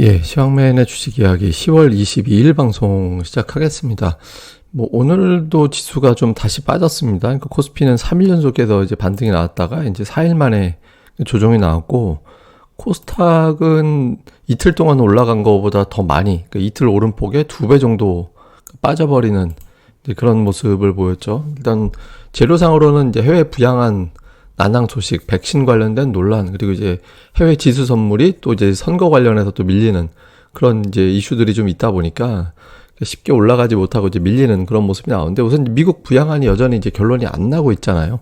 예, 시황맨의 주식 이야기 10월 22일 방송 시작하겠습니다. 오늘도 지수가 좀 다시 빠졌습니다. 그러니까 코스피는 3일 연속해서 이제 반등이 나왔다가 이제 4일 만에 조정이 나왔고, 코스닥은 이틀 동안 올라간 것보다 더 많이, 그러니까 이틀 오름폭에 2배 정도 빠져버리는 이제 그런 모습을 보였죠. 일단 재료상으로는 이제 해외 부양한 난항 소식, 백신 관련된 논란, 그리고 이제 해외 지수 선물이 또 이제 선거 관련해서 또 밀리는 그런 이제 이슈들이 좀 있다 보니까 쉽게 올라가지 못하고 이제 밀리는 그런 모습이 나오는데, 우선 미국 부양안이 여전히 이제 결론이 안 나고 있잖아요.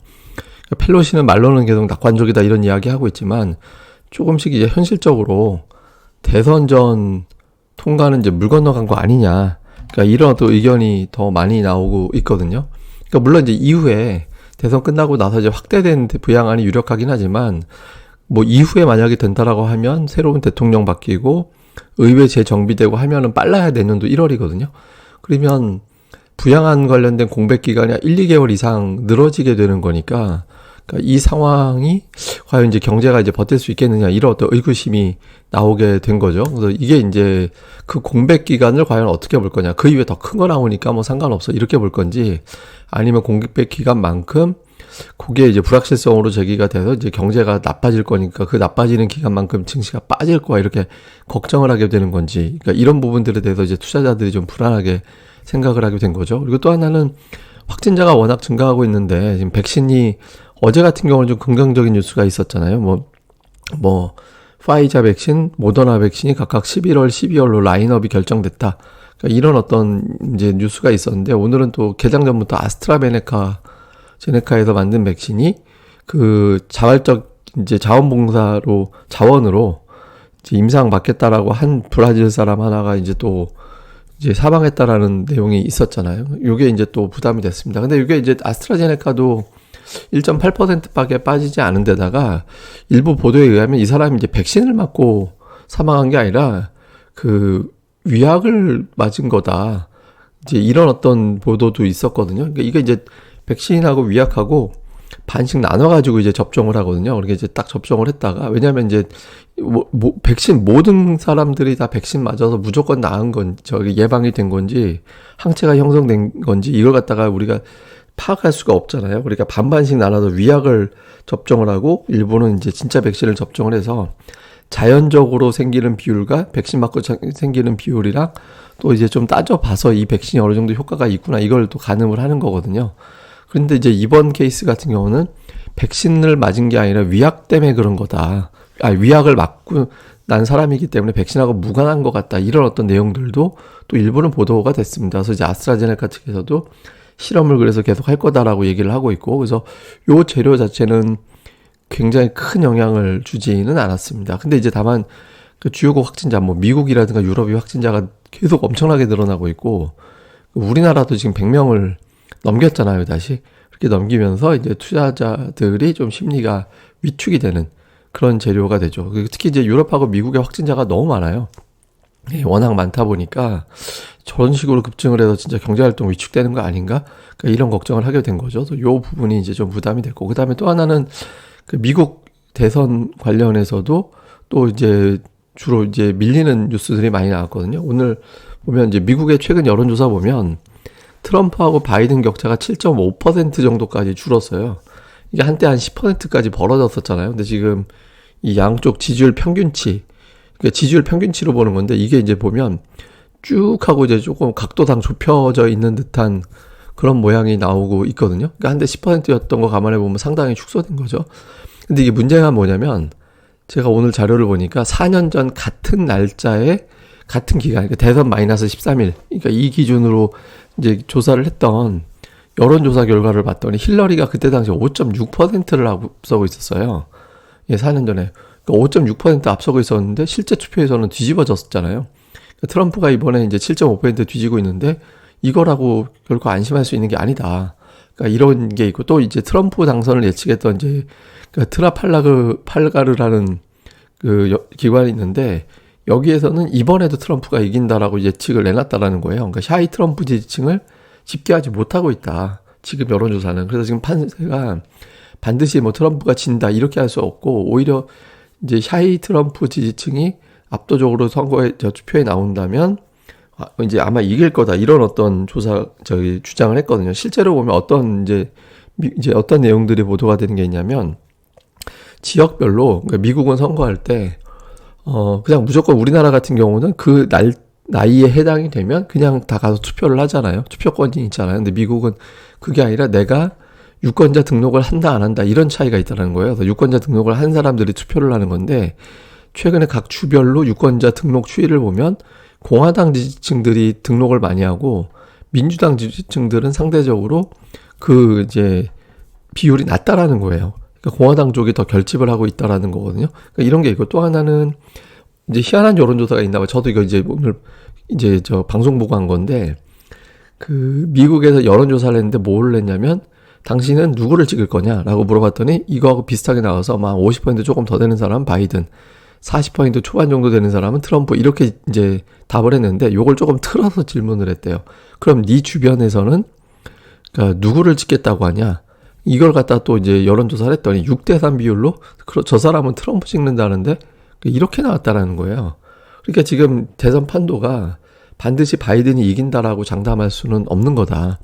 펠로시는 말로는 계속 낙관적이다 이런 이야기 하고 있지만, 조금씩 이제 현실적으로 대선 전 통과는 이제 물 건너간 거 아니냐. 그러니까 이런 또 의견이 더 많이 나오고 있거든요. 그러니까 물론 이제 이후에 대선 끝나고 나서 이제 확대된 부양안이 유력하긴 하지만, 이후에 만약에 된다라고 하면 새로운 대통령 바뀌고 의회 재정비되고 하면은 빨라야 내년도 1월이거든요. 그러면 부양안 관련된 공백 기간이 1, 2개월 이상 늘어지게 되는 거니까, 그러니까 이 상황이 과연 이제 경제가 이제 버틸 수 있겠느냐, 이런 어떤 의구심이 나오게 된 거죠. 그래서 이게 이제 그 공백 기간을 과연 어떻게 볼 거냐, 그 이후에 더 큰 거 나오니까 상관없어 이렇게 볼 건지, 아니면 공백 기간만큼 그게 이제 불확실성으로 제기가 돼서 이제 경제가 나빠질 거니까 그 나빠지는 기간만큼 증시가 빠질 거야, 이렇게 걱정을 하게 되는 건지, 그러니까 이런 부분들에 대해서 이제 투자자들이 좀 불안하게 생각을 하게 된 거죠. 그리고 또 하나는 확진자가 워낙 증가하고 있는데, 지금 백신이 어제 같은 경우는 좀 긍정적인 뉴스가 있었잖아요. 파이자 백신, 모더나 백신이 각각 11월, 12월로 라인업이 결정됐다. 그러니까 이런 어떤 이제 뉴스가 있었는데, 오늘은 또 개장 전부터 제네카에서 만든 백신이 그 자발적 이제 자원으로 이제 임상 맞겠다라고 한 브라질 사람 하나가 이제 또 이제 사망했다라는 내용이 있었잖아요. 요게 이제 또 부담이 됐습니다. 근데 이게 이제 아스트라제네카도 1.8%밖에 빠지지 않은 데다가 일부 보도에 의하면 이 사람이 이제 백신을 맞고 사망한 게 아니라 그 위약을 맞은 거다, 이제 이런 어떤 보도도 있었거든요. 그러니까 이게 이제 백신하고 위약하고 반씩 나눠가지고 이제 접종을 하거든요. 그렇게 이제 딱 접종을 했다가, 왜냐면 이제 백신 모든 사람들이 다 백신 맞아서 무조건 나은 건지, 예방이 된 건지, 항체가 형성된 건지, 이걸 갖다가 우리가 파악할 수가 없잖아요. 그러니까 반반씩 나눠서 위약을 접종을 하고 일부는 이제 진짜 백신을 접종을 해서 자연적으로 생기는 비율과 백신 맞고 생기는 비율이랑 또 이제 좀 따져봐서 이 백신이 어느 정도 효과가 있구나, 이걸 또 가늠을 하는 거거든요. 그런데 이제 이번 케이스 같은 경우는 백신을 맞은 게 아니라 위약 때문에 그런 거다. 위약을 맞고 난 사람이기 때문에 백신하고 무관한 것 같다, 이런 어떤 내용들도 또 일부는 보도가 됐습니다. 그래서 이제 아스트라제네카 측에서도 실험을 그래서 계속 할 거다라고 얘기를 하고 있고, 그래서 요 재료 자체는 굉장히 큰 영향을 주지는 않았습니다. 근데 이제 다만 그 주요국 확진자, 미국이라든가 유럽의 확진자가 계속 엄청나게 늘어나고 있고, 우리나라도 지금 100명을 넘겼잖아요, 다시. 그렇게 넘기면서 이제 투자자들이 좀 심리가 위축이 되는 그런 재료가 되죠. 특히 이제 유럽하고 미국의 확진자가 너무 많아요. 워낙 많다 보니까 저런 식으로 급증을 해서 진짜 경제활동 위축되는 거 아닌가? 그러니까 이런 걱정을 하게 된 거죠. 그래서 요 부분이 이제 좀 부담이 됐고, 그 다음에 또 하나는 그 미국 대선 관련해서도 또 이제 주로 이제 밀리는 뉴스들이 많이 나왔거든요. 오늘 보면 이제 미국의 최근 여론조사 보면 트럼프하고 바이든 격차가 7.5% 정도까지 줄었어요. 이게 한때 한 10%까지 벌어졌었잖아요. 근데 지금 이 양쪽 지지율 평균치, 그러니까 지지율 평균치로 보는 건데, 이게 이제 보면 쭉 하고 이제 조금 각도상 좁혀져 있는 듯한 그런 모양이 나오고 있거든요. 그러니까 한때 10%였던 거 감안해 보면 상당히 축소된 거죠. 근데 이게 문제가 뭐냐면, 제가 오늘 자료를 보니까 4년 전 같은 날짜에 같은 기간, 그러니까 대선 마이너스 13일, 그러니까 이 기준으로 이제 조사를 했던 여론조사 결과를 봤더니 힐러리가 그때 당시 5.6%를 앞서고 있었어요. 4년 전에. 그러니까 5.6% 앞서고 있었는데 실제 투표에서는 뒤집어졌잖아요. 그러니까 트럼프가 이번에 이제 7.5% 뒤지고 있는데, 이거라고 결코 안심할 수 있는 게 아니다. 그러니까 이런 게 있고, 또 이제 트럼프 당선을 예측했던 이제 트라팔가르라는 그 기관이 있는데, 여기에서는 이번에도 트럼프가 이긴다라고 예측을 내놨다라는 거예요. 그러니까 샤이 트럼프 지지층을 집계하지 못하고 있다, 지금 여론조사는. 그래서 지금 판세가 반드시 트럼프가 진다 이렇게 할 수 없고, 오히려 이제 샤이 트럼프 지지층이 압도적으로 선거에 투표에 나온다면 이제 아마 이길 거다 이런 어떤 주장을 했거든요. 실제로 보면 어떤 이제 어떤 내용들이 보도가 되는 게 있냐면 지역별로 그러니까 미국은 선거할 때 그냥 무조건 우리나라 같은 경우는 그 나이에 해당이 되면 그냥 다 가서 투표를 하잖아요. 투표권이 있잖아요. 근데 미국은 그게 아니라 내가 유권자 등록을 한다 안 한다 이런 차이가 있다는 거예요. 그래서 유권자 등록을 한 사람들이 투표를 하는 건데 최근에 각 주별로 유권자 등록 추이를 보면 공화당 지지층들이 등록을 많이 하고 민주당 지지층들은 상대적으로 그 이제 비율이 낮다라는 거예요. 그러니까 공화당 쪽이 더 결집을 하고 있다라는 거거든요. 그러니까 이런 게 있고 또 하나는 이제 희한한 여론조사가 있나 봐요. 저도 이거 이제 오늘 이제 방송 보고 한 건데 그 미국에서 여론조사를 했는데 뭘 했냐면 당신은 누구를 찍을 거냐라고 물어봤더니 이거하고 비슷하게 나와서 막 50% 조금 더 되는 사람은 바이든, 40% 초반 정도 되는 사람은 트럼프 이렇게 이제 답을 했는데 요걸 조금 틀어서 질문을 했대요. 그럼 네 주변에서는 그러니까 누구를 찍겠다고 하냐? 이걸 갖다 또 이제 여론조사를 했더니 6대3 비율로 저 사람은 트럼프 찍는다는데 이렇게 나왔다라는 거예요. 그러니까 지금 대선 판도가 반드시 바이든이 이긴다라고 장담할 수는 없는 거다.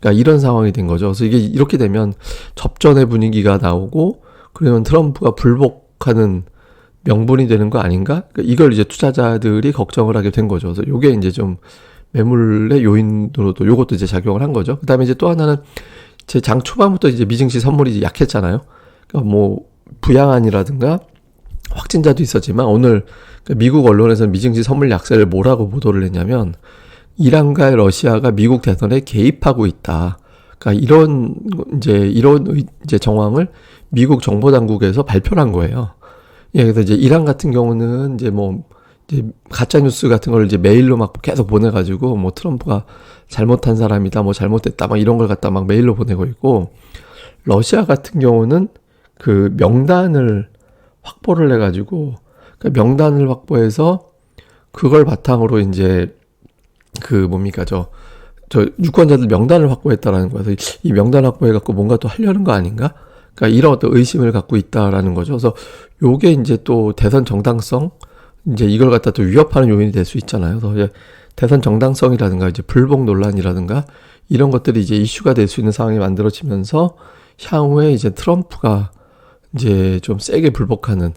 그러니까 이런 상황이 된 거죠. 그래서 이게 이렇게 되면 접전의 분위기가 나오고 그러면 트럼프가 불복하는 명분이 되는 거 아닌가? 그러니까 이걸 이제 투자자들이 걱정을 하게 된 거죠. 그래서 이게 이제 좀 매물의 요인으로도 요것도 이제 작용을 한 거죠. 그다음에 이제 또 하나는 제 장 초반부터 이제 미증시 선물이 약했잖아요. 그러니까 뭐 부양안이라든가 확진자도 있었지만 오늘 미국 언론에서는 미증시 선물 약세를 뭐라고 보도를 했냐면 이란과 러시아가 미국 대선에 개입하고 있다. 그러니까 이런 이제 정황을 미국 정보 당국에서 발표를 한 거예요. 예, 그래서 이제 이란 같은 경우는 이제 가짜 뉴스 같은 걸 이제 메일로 막 계속 보내가지고 뭐 트럼프가 잘못한 사람이다, 뭐 잘못됐다, 막 이런 걸 갖다 막 메일로 보내고 있고 러시아 같은 경우는 그 명단을 확보를 해가지고 그 명단을 확보해서 그걸 바탕으로 이제 저 유권자들 명단을 확보했다라는 거예요. 그래서 이 명단 확보해갖고 뭔가 또 하려는 거 아닌가? 그러니까 이런 어떤 의심을 갖고 있다라는 거죠. 그래서 요게 이제 또 대선 정당성, 이제 이걸 갖다 또 위협하는 요인이 될 수 있잖아요. 그래서 이제 대선 정당성이라든가 이제 불복 논란이라든가 이런 것들이 이제 이슈가 될 수 있는 상황이 만들어지면서 향후에 이제 트럼프가 이제 좀 세게 불복하는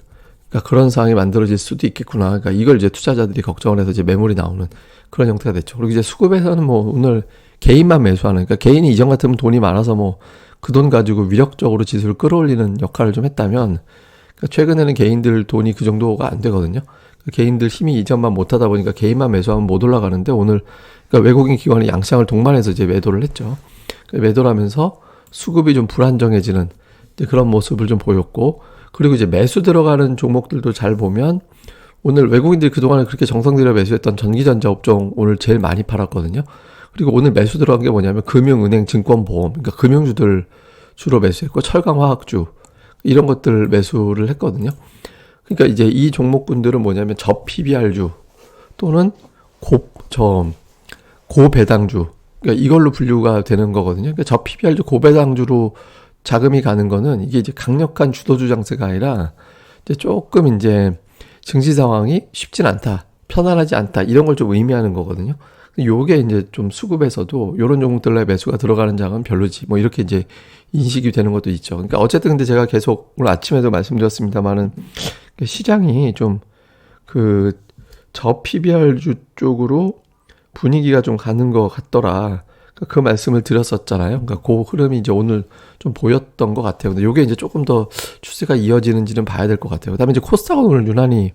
그러니까 그런 상황이 만들어질 수도 있겠구나. 그러니까 이걸 이제 투자자들이 걱정을 해서 이제 매물이 나오는 그런 형태가 됐죠. 그리고 이제 수급에서는 뭐 오늘 개인만 매수하는, 그러니까 개인이 이전 같으면 돈이 많아서 뭐 그 돈 가지고 위력적으로 지수를 끌어올리는 역할을 좀 했다면, 그러니까 최근에는 개인들 돈이 그 정도가 안 되거든요. 그러니까 개인들 힘이 이전만 못하다 보니까 개인만 매수하면 못 올라가는데 오늘 그러니까 외국인 기관이 양상을 동반해서 이제 매도를 했죠. 매도를 하면서 수급이 좀 불안정해지는 그런 모습을 좀 보였고, 그리고 이제 매수 들어가는 종목들도 잘 보면 오늘 외국인들이 그동안에 그렇게 정성 들여 매수했던 전기전자 업종 오늘 제일 많이 팔았거든요. 그리고 오늘 매수 들어간 게 뭐냐면 금융은행, 증권보험, 그러니까 금융주들 주로 매수했고 철강화학주 이런 것들 매수를 했거든요. 그러니까 이제 이 종목군들은 뭐냐면 저PBR주 또는 고배당주, 그러니까 이걸로 분류가 되는 거거든요. 그러니까 저PBR주, 고배당주로 자금이 가는 거는 이게 이제 강력한 주도주 장세가 아니라 이제 조금 이제 증시 상황이 쉽진 않다, 편안하지 않다 이런 걸 좀 의미하는 거거든요. 요게 이제 좀 수급에서도 요런 종목들에 매수가 들어가는 장은 별로지 뭐 이렇게 이제 인식이 되는 것도 있죠. 그러니까 어쨌든 근데 제가 계속 오늘 아침에도 말씀드렸습니다만은 시장이 좀 그 저PBR주 쪽으로 분위기가 좀 가는 것 같더라. 그 말씀을 드렸었잖아요. 그러니까 그 흐름이 이제 오늘 좀 보였던 것 같아요. 근데 요게 이제 조금 더 추세가 이어지는지는 봐야 될 것 같아요. 그다음에 이제 코스닥은 오늘 유난히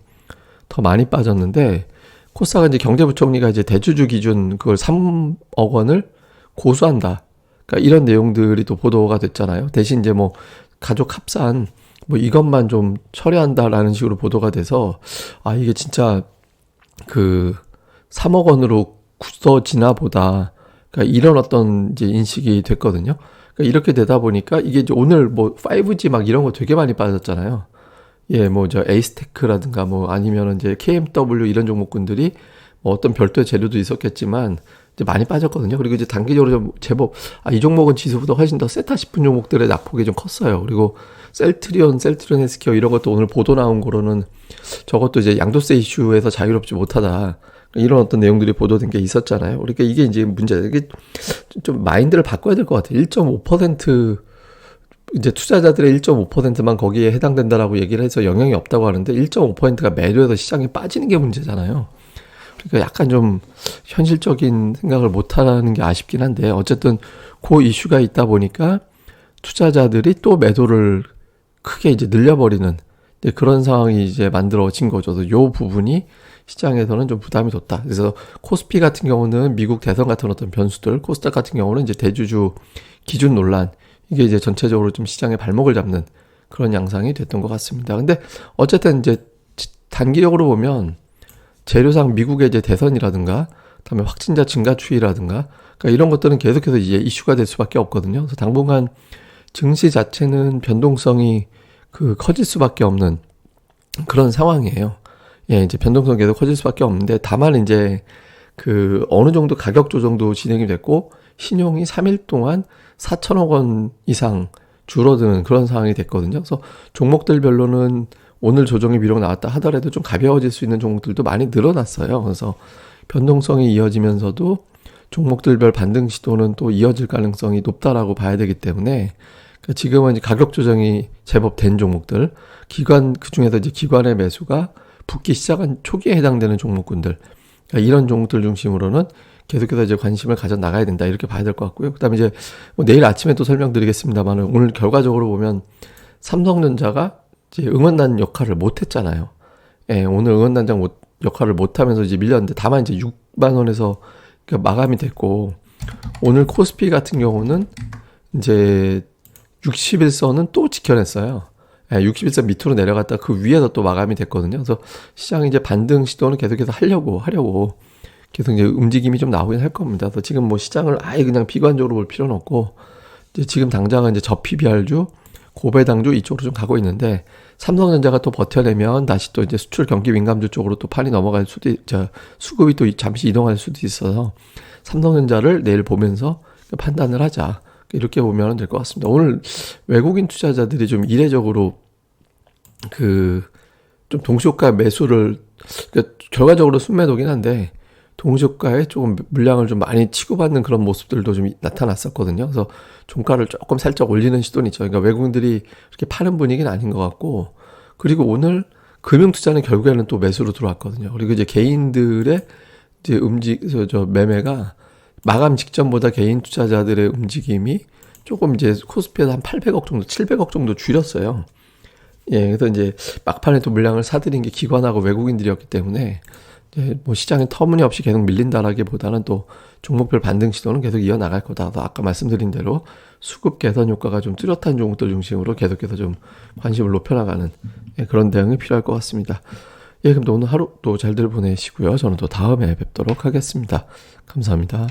더 많이 빠졌는데, 코스닥은 이제 경제부총리가 이제 대주주 기준 그걸 3억 원을 고수한다. 그러니까 이런 내용들이 또 보도가 됐잖아요. 대신 이제 뭐 가족 합산 뭐 이것만 좀 처리한다라는 식으로 보도가 돼서 이게 진짜 그 3억 원으로 굳어지나 보다. 그러니까 이런 어떤 이제 인식이 됐거든요. 그러니까 이렇게 되다 보니까 이게 이제 오늘 뭐 5G 막 이런 거 되게 많이 빠졌잖아요. 예, 뭐 에이스테크라든가 뭐 아니면 이제 KMW 이런 종목군들이 뭐 어떤 별도의 재료도 있었겠지만 이제 많이 빠졌거든요. 그리고 이제 단기적으로 좀 제법 이 종목은 지수보다 훨씬 더 세다 싶은 종목들의 낙폭이 좀 컸어요. 그리고 셀트리온 헬스케어 이런 것도 오늘 보도 나온 거로는 저것도 이제 양도세 이슈에서 자유롭지 못하다. 이런 어떤 내용들이 보도된 게 있었잖아요. 그러니까 이게 이제 문제다. 이게 좀 마인드를 바꿔야 될 것 같아요. 1.5% 이제 투자자들의 1.5%만 거기에 해당된다라고 얘기를 해서 영향이 없다고 하는데 1.5%가 매도해서 시장에 빠지는 게 문제잖아요. 그러니까 약간 좀 현실적인 생각을 못하는 게 아쉽긴 한데 어쨌든 그 이슈가 있다 보니까 투자자들이 또 매도를 크게 이제 늘려버리는 그런 상황이 이제 만들어진 거죠. 그래서 요 부분이 시장에서는 좀 부담이 뒀다. 그래서 코스피 같은 경우는 미국 대선 같은 어떤 변수들, 코스닥 같은 경우는 이제 대주주 기준 논란, 이게 이제 전체적으로 좀 시장의 발목을 잡는 그런 양상이 됐던 것 같습니다. 근데 어쨌든 이제 단기적으로 보면 재료상 미국의 이제 대선이라든가, 그다음에 확진자 증가 추이라든가, 그러니까 이런 것들은 계속해서 이제 이슈가 될 수밖에 없거든요. 그래서 당분간 증시 자체는 변동성이 커질 수밖에 없는 그런 상황이에요. 예, 이제 변동성 계속 커질 수밖에 없는데, 다만 이제 어느 정도 가격 조정도 진행이 됐고, 신용이 3일 동안 4천억 원 이상 줄어드는 그런 상황이 됐거든요. 그래서 종목들별로는 오늘 조정이 비록 나왔다 하더라도 좀 가벼워질 수 있는 종목들도 많이 늘어났어요. 그래서 변동성이 이어지면서도 종목들별 반등 시도는 또 이어질 가능성이 높다라고 봐야 되기 때문에 지금은 이제 가격 조정이 제법 된 종목들, 그 중에서 이제 기관의 매수가 붙기 시작한 초기에 해당되는 종목군들, 그러니까 이런 종목들 중심으로는 계속해서 이제 관심을 가져 나가야 된다 이렇게 봐야 될 것 같고요. 그다음에 이제 내일 아침에 또 설명드리겠습니다만 오늘 결과적으로 보면 삼성전자가 이제 응원단 역할을 못했잖아요. 예, 오늘 응원단장 역할을 못하면서 이제 밀렸는데 다만 이제 6만 원에서 마감이 됐고 오늘 코스피 같은 경우는 이제 61선은 또 지켜냈어요. 61선 밑으로 내려갔다 그 위에서 또 마감이 됐거든요. 그래서 시장이 이제 반등 시도는 계속해서 하려고 계속 이제 움직임이 좀 나오긴 할 겁니다. 그래서 지금 뭐 시장을 아예 그냥 비관적으로 볼 필요는 없고 이제 지금 당장은 이제 저PBR주, 고배당주 이쪽으로 좀 가고 있는데 삼성전자가 또 버텨내면 다시 또 이제 수출 경기 민감주 쪽으로 또 판이 넘어갈 수도 수급이 또 잠시 이동할 수도 있어서 삼성전자를 내일 보면서 판단을 하자. 이렇게 보면 될 것 같습니다. 오늘 외국인 투자자들이 좀 이례적으로 좀 동시효과 매수를, 그러니까 결과적으로 순매도긴 한데 동시효과에 조금 물량을 좀 많이 치고받는 그런 모습들도 좀 나타났었거든요. 그래서 종가를 조금 살짝 올리는 시도는 있죠. 그러니까 외국인들이 이렇게 파는 분위기는 아닌 것 같고, 그리고 오늘 금융투자는 결국에는 또 매수로 들어왔거든요. 그리고 이제 개인들의 이제 매매가 마감 직전보다 개인 투자자들의 움직임이 조금 이제 코스피에서 한 800억 정도, 700억 정도 줄였어요. 예, 그래서 이제 막판에 또 물량을 사들인 게 기관하고 외국인들이었기 때문에 이제 뭐 시장이 터무니없이 계속 밀린다라기보다는 또 종목별 반등 시도는 계속 이어나갈 거다. 아까 말씀드린 대로 수급 개선 효과가 좀 뚜렷한 종목들 중심으로 계속해서 좀 관심을 높여나가는 그런 대응이 필요할 것 같습니다. 예, 그럼 오늘 하루 또 잘들 보내시고요. 저는 또 다음에 뵙도록 하겠습니다. 감사합니다.